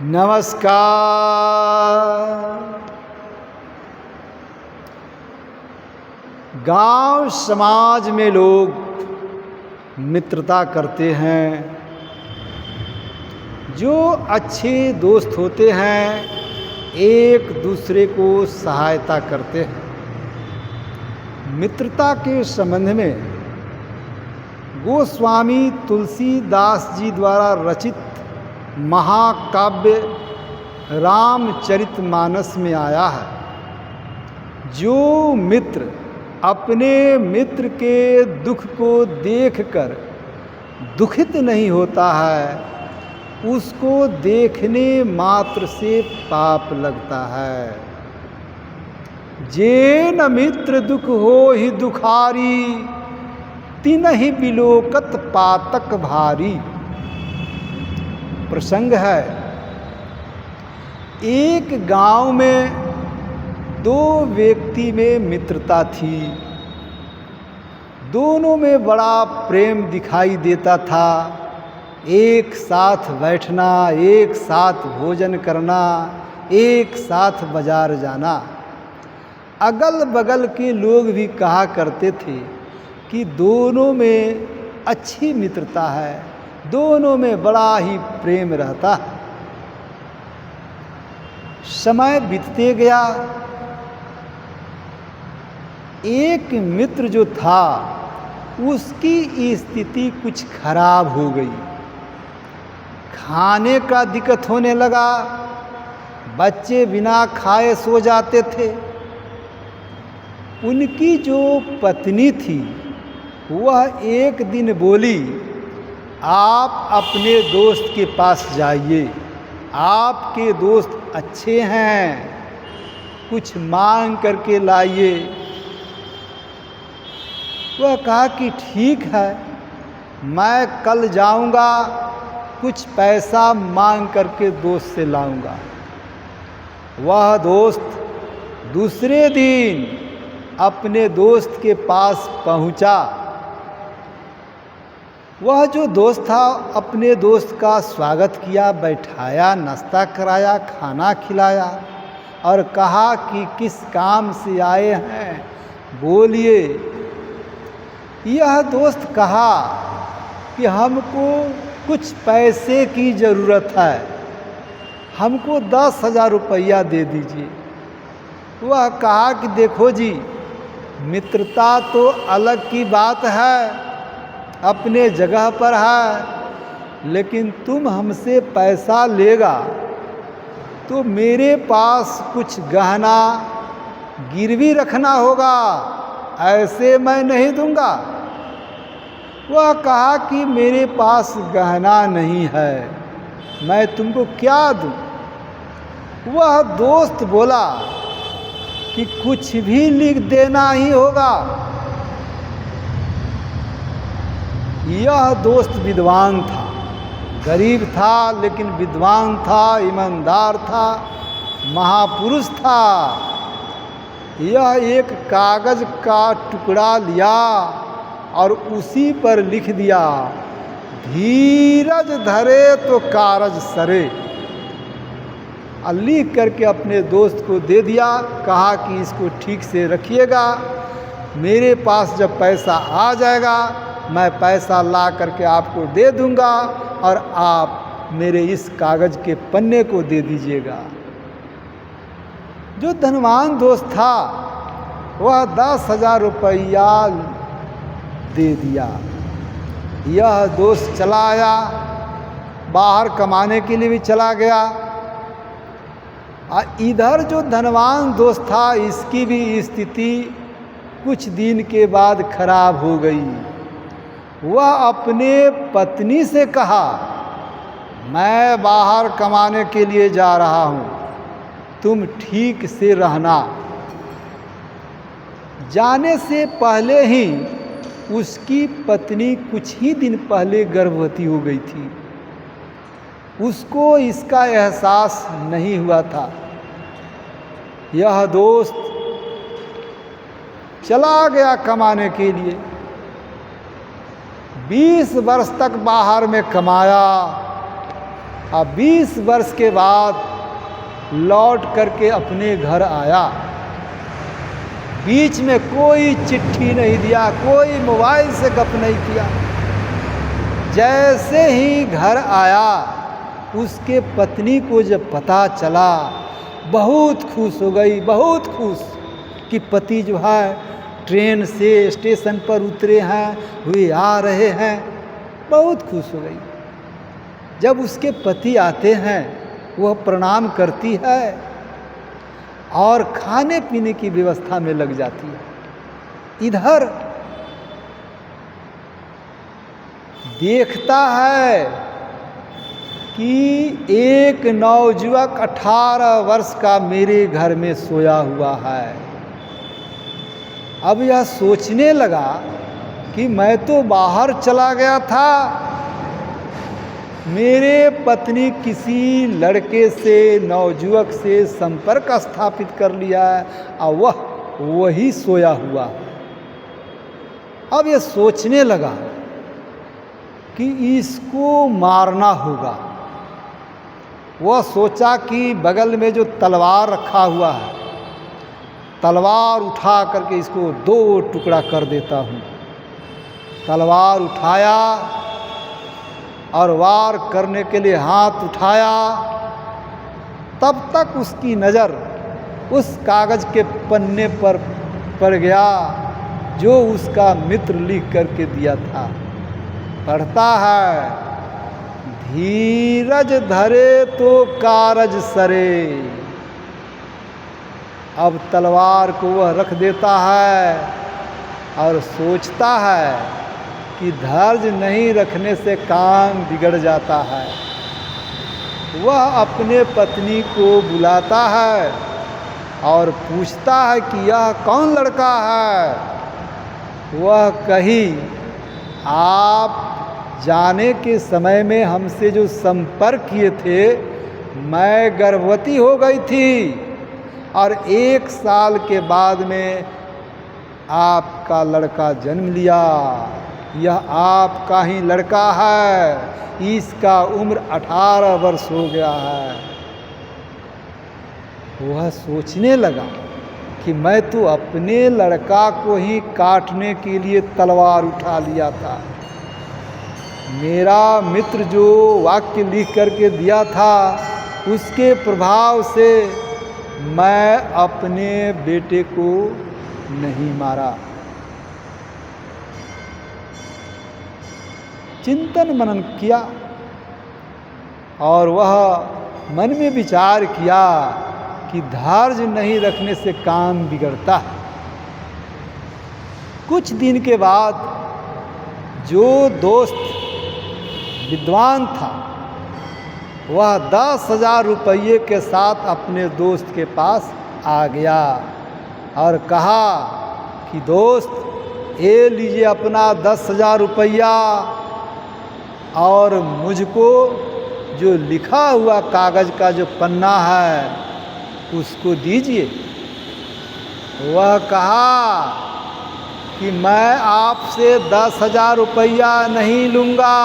नमस्कार। गांव समाज में लोग मित्रता करते हैं। जो अच्छे दोस्त होते हैं एक दूसरे को सहायता करते हैं। मित्रता के संबंध में गोस्वामी तुलसीदास जी द्वारा रचित महाकाव्य रामचरितमानस में आया है। जो मित्र अपने मित्र के दुख को देखकर दुखित नहीं होता है उसको देखने मात्र से पाप लगता है। जे न मित्र दुख हो ही दुखारी तिनहि बिलोकत पातक भारी। प्रसंग है, एक गांव में दो व्यक्ति में मित्रता थी। दोनों में बड़ा प्रेम दिखाई देता था। एक साथ बैठना, एक साथ भोजन करना, एक साथ बाजार जाना। अगल बगल के लोग भी कहा करते थे कि दोनों में अच्छी मित्रता है, दोनों में बड़ा ही प्रेम रहता है। समय बीतते गया। एक मित्र जो था उसकी स्थिति कुछ खराब हो गई। खाने का दिक्कत होने लगा। बच्चे बिना खाए सो जाते थे। उनकी जो पत्नी थी वह एक दिन बोली, आप अपने दोस्त के पास जाइए, आपके दोस्त अच्छे हैं, कुछ मांग करके लाइए। वह कहा कि ठीक है, मैं कल जाऊंगा, कुछ पैसा मांग करके दोस्त से लाऊंगा। वह दोस्त दूसरे दिन अपने दोस्त के पास पहुंचा। वह जो दोस्त था अपने दोस्त का स्वागत किया, बैठाया, नाश्ता कराया, खाना खिलाया और कहा कि किस काम से आए हैं बोलिए। यह दोस्त कहा कि हमको कुछ पैसे की ज़रूरत है, हमको 10,000 रुपया दे दीजिए। वह कहा कि देखो जी, मित्रता तो अलग की बात है, अपने जगह पर है, लेकिन तुम हमसे पैसा लेगा तो मेरे पास कुछ गहना गिरवी रखना होगा, ऐसे मैं नहीं दूंगा। वह कहा कि मेरे पास गहना नहीं है, मैं तुमको क्या दूं। वह दोस्त बोला कि कुछ भी लिख देना ही होगा। यह दोस्त विद्वान था, गरीब था लेकिन विद्वान था, ईमानदार था, महापुरुष था। यह एक कागज का टुकड़ा लिया और उसी पर लिख दिया, धीरज धरे तो कारज सरे। और लिख करके अपने दोस्त को दे दिया। कहा कि इसको ठीक से रखिएगा, मेरे पास जब पैसा आ जाएगा मैं पैसा ला करके आपको दे दूंगा और आप मेरे इस कागज के पन्ने को दे दीजिएगा। जो धनवान दोस्त था वह 10,000 रुपया दे दिया। यह दोस्त चला आया, बाहर कमाने के लिए भी चला गया। इधर जो धनवान दोस्त था इसकी भी स्थिति कुछ दिन के बाद खराब हो गई। वह अपने पत्नी से कहा, मैं बाहर कमाने के लिए जा रहा हूँ, तुम ठीक से रहना। जाने से पहले ही उसकी पत्नी कुछ ही दिन पहले गर्भवती हो गई थी। उसको इसका एहसास नहीं हुआ था। यह दोस्त चला गया कमाने के लिए। 20 वर्ष तक बाहर में कमाया, अब 20 वर्ष के बाद लौट करके अपने घर आया। बीच में कोई चिट्ठी नहीं दिया, कोई मोबाइल से गप नहीं किया। जैसे ही घर आया, उसके पत्नी को जब पता चला, बहुत खुश हो गई, बहुत खुश कि पति जो है ट्रेन से स्टेशन पर उतरे हैं, वे आ रहे हैं। बहुत खुश हो गई। जब उसके पति आते हैं, वह प्रणाम करती है और खाने पीने की व्यवस्था में लग जाती है। इधर देखता है कि एक नवयुवक 18 वर्ष का मेरे घर में सोया हुआ है। अब यह सोचने लगा कि मैं तो बाहर चला गया था, मेरे पत्नी किसी लड़के से, नवयुवक से संपर्क स्थापित कर लिया है और वह वही सोया हुआ। अब यह सोचने लगा कि इसको मारना होगा। वह सोचा कि बगल में जो तलवार रखा हुआ है, तलवार उठा करके इसको 2 टुकड़ा कर देता हूँ। तलवार उठाया और वार करने के लिए हाथ उठाया, तब तक उसकी नज़र उस कागज़ के पन्ने पर पड़ गया जो उसका मित्र लिख करके दिया था। पढ़ता है, धीरज धरे तो कारज सरे। अब तलवार को वह रख देता है और सोचता है कि धैर्य नहीं रखने से काम बिगड़ जाता है। वह अपने पत्नी को बुलाता है और पूछता है कि यह कौन लड़का है। वह कही, आप जाने के समय में हमसे जो संपर्क किए थे, मैं गर्भवती हो गई थी और 1 साल के बाद में आपका लड़का जन्म लिया। यह आपका ही लड़का है, इसका उम्र 18 वर्ष हो गया है। वह सोचने लगा कि मैं तो अपने लड़का को ही काटने के लिए तलवार उठा लिया था। मेरा मित्र जो वाक्य लिख करके दिया था, उसके प्रभाव से मैं अपने बेटे को नहीं मारा। चिंतन मनन किया और वह मन में विचार किया कि धैर्य नहीं रखने से काम बिगड़ता है। कुछ दिन के बाद जो दोस्त विद्वान था, वह 10,000 रुपये के साथ अपने दोस्त के पास आ गया और कहा कि दोस्त, ये लीजिए अपना 10,000 रुपया और मुझको जो लिखा हुआ कागज़ का जो पन्ना है उसको दीजिए। वह कहा कि मैं आपसे 10,000 रुपया नहीं लूँगा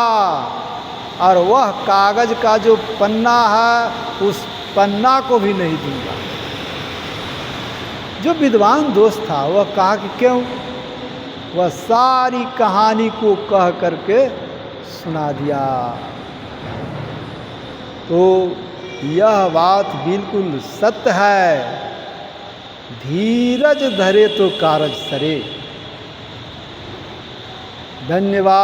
और वह कागज़ का जो पन्ना है उस पन्ना को भी नहीं दूँगा। जो विद्वान दोस्त था वह कहा कि क्यों? वह सारी कहानी को कह करके सुना दिया। तो यह बात बिल्कुल सत्य है, धीरज धरे तो कारज सरे। धन्यवाद।